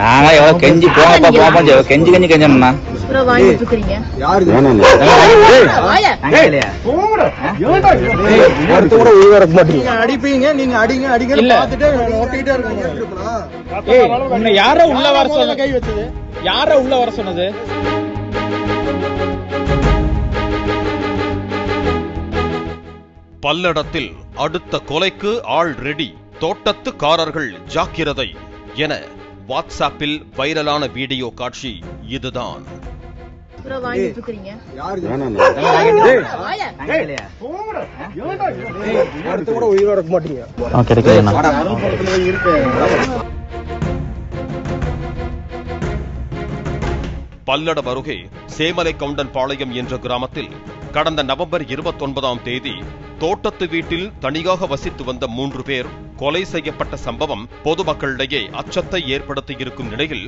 நாங்க எவ்வளவு கெஞ்சி போங்க கெஞ்சி கெஞ்சோம்னா அடிப்பீங்க நீங்க அடிங்க அடிங்க யார உள்ள வர சொன்ன கை வச்சது யார உள்ள வர சொன்னது? பல்லடத்தில் அடுத்த கொலைக்கு ஆள் ரெடி, தோட்டத்துக்காரர்கள் ஜாக்கிரதை என வாட்ஸ்அப்பில் வைரலான வீடியோ காட்சி இதுதான். பல்லடம் அருகே சேமலை கவுண்டன் பாளையம் என்ற கிராமத்தில் கடந்த நவம்பர் 29ஆம் தேதி தோட்டத்து வீட்டில் தனியாக வசித்து வந்த 3 பேர் கொலை செய்யப்பட்ட சம்பவம் பொதுமக்களிடையே அச்சத்தை ஏற்படுத்தியிருக்கும் நிலையில்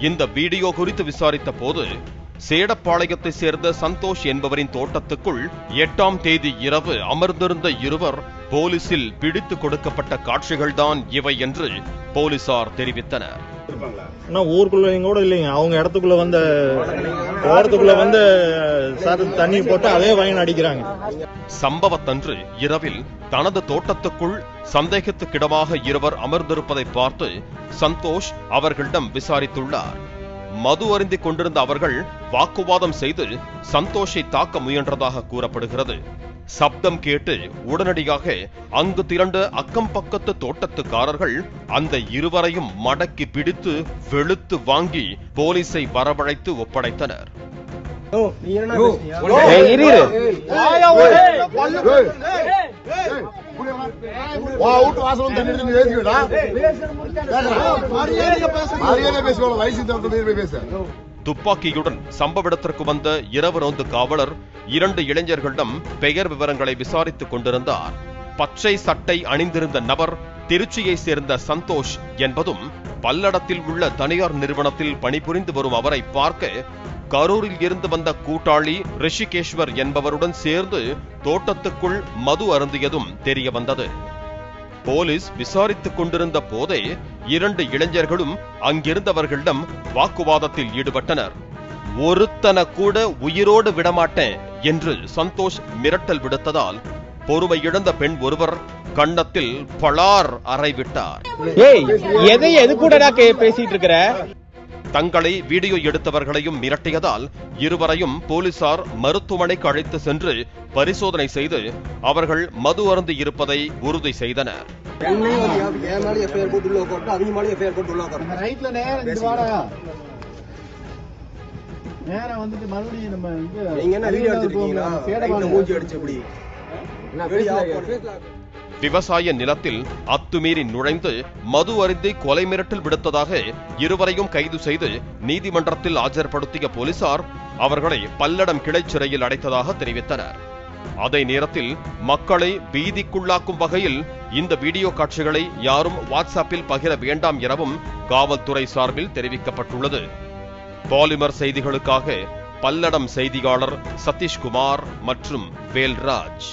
இந்த வீடியோ குறித்து விசாரித்த போது சேடப்பாளையத்தை சேர்ந்த சந்தோஷ் என்பவரின் தோட்டத்துக்குள் 8ஆம் தேதி இரவு அமர்ந்திருந்த இருவர் போலீசில் பிடித்து கொடுக்கப்பட்ட காட்சிகள்தான் இவை என்று போலீசார் தெரிவித்தனர். ஊருக்குள்ள கூட இல்லைங்க, அவங்க இடத்துக்குள்ள வந்து தண்ணி போட்டு அதே வயன் அடிக்கிறாங்க. சம்பவத்தன்று இரவில் தனது தோட்டத்துக்குள் சந்தேகத்துக்கிடமாக இருவர் அமர்ந்திருப்பதை பார்த்து சந்தோஷ் அவர்களிடம் விசாரித்துள்ளார். மது அருந்திக் கொண்டிருந்த அவர்கள் வாக்குவாதம் செய்து சந்தோஷை தாக்க முயன்றதாக கூறப்படுகிறது. சப்தம் கேட்டு உடனடியாக அங்கு திரண்ட அக்கம் பக்கத்து தோட்டத்துக்காரர்கள் அந்த இருவரையும் மடக்கி பிடித்து வெளுத்து வாங்கி போலீஸை வரவழைத்து ஒப்படைத்தனர். துப்பாக்கியுடன் சம்பவ இடத்திற்கு வந்த இரவு ரோந்து காவலர் 2 இளைஞர்களிடம் பெயர் விவரங்களை விசாரித்துக் கொண்டிருந்தார். பச்சை சட்டை அணிந்திருந்த நபர் திருச்சியை சேர்ந்த சந்தோஷ் என்பதும் பல்லடத்தில் உள்ள தனியார் நிறுவனத்தில் பணிபுரிந்து வரும் அவரை பார்க்க கரூரில் இருந்து வந்த கூட்டாளி ரிஷிகேஸ்வர் என்பவருடன் சேர்ந்து தோட்டத்துக்குள் மது அருந்தியதும் தெரிய வந்தது. போலீஸ் விசாரித்துக் கொண்டிருந்த போதே 2 இளைஞர்களும் அங்கிருந்தவர்களிடம் வாக்குவாதத்தில் ஈடுபட்டனர். ஒருத்தன கூட உயிரோடு விடமாட்டேன் என்று சந்தோஷ் மிரட்டல் விடுத்ததால் பொறுமை இழந்த பெண் ஒருவர் கன்னத்தில் பளார் அறைவிட்டார். எது கூட பேசிட்டு இருக்கிற? தங்களை வீடியோ எடுத்தவர்களையும் மிரட்டியதால் இருவரையும் போலீசார் மருத்துவமனைக்கு அழைத்து சென்று பரிசோதனை செய்து அவர்கள் மது அருந்தி இருப்பதை உறுதி செய்தனர். விவசாய நிலத்தில் அத்துமீறி நுழைந்து மது அருந்தி கொலை மிரட்டல் விடுத்ததாக இருவரையும் கைது செய்து நீதிமன்றத்தில் ஆஜர்படுத்திய போலீசார் அவர்களை பல்லடம் கிளை சிறையில் அடைத்ததாக தெரிவித்தனர். அதே நேரத்தில் மக்களை பீதிக்குள்ளாக்கும் வகையில் இந்த வீடியோ காட்சிகளை யாரும் வாட்ஸ்அப்பில் பகிர வேண்டாம் எனவும் காவல்துறை சார்பில் தெரிவிக்கப்பட்டுள்ளது. பாலிமர் செய்திகளுக்காக பல்லடம் செய்தியாளர் சதீஷ்குமார் மற்றும் வேல்ராஜ்.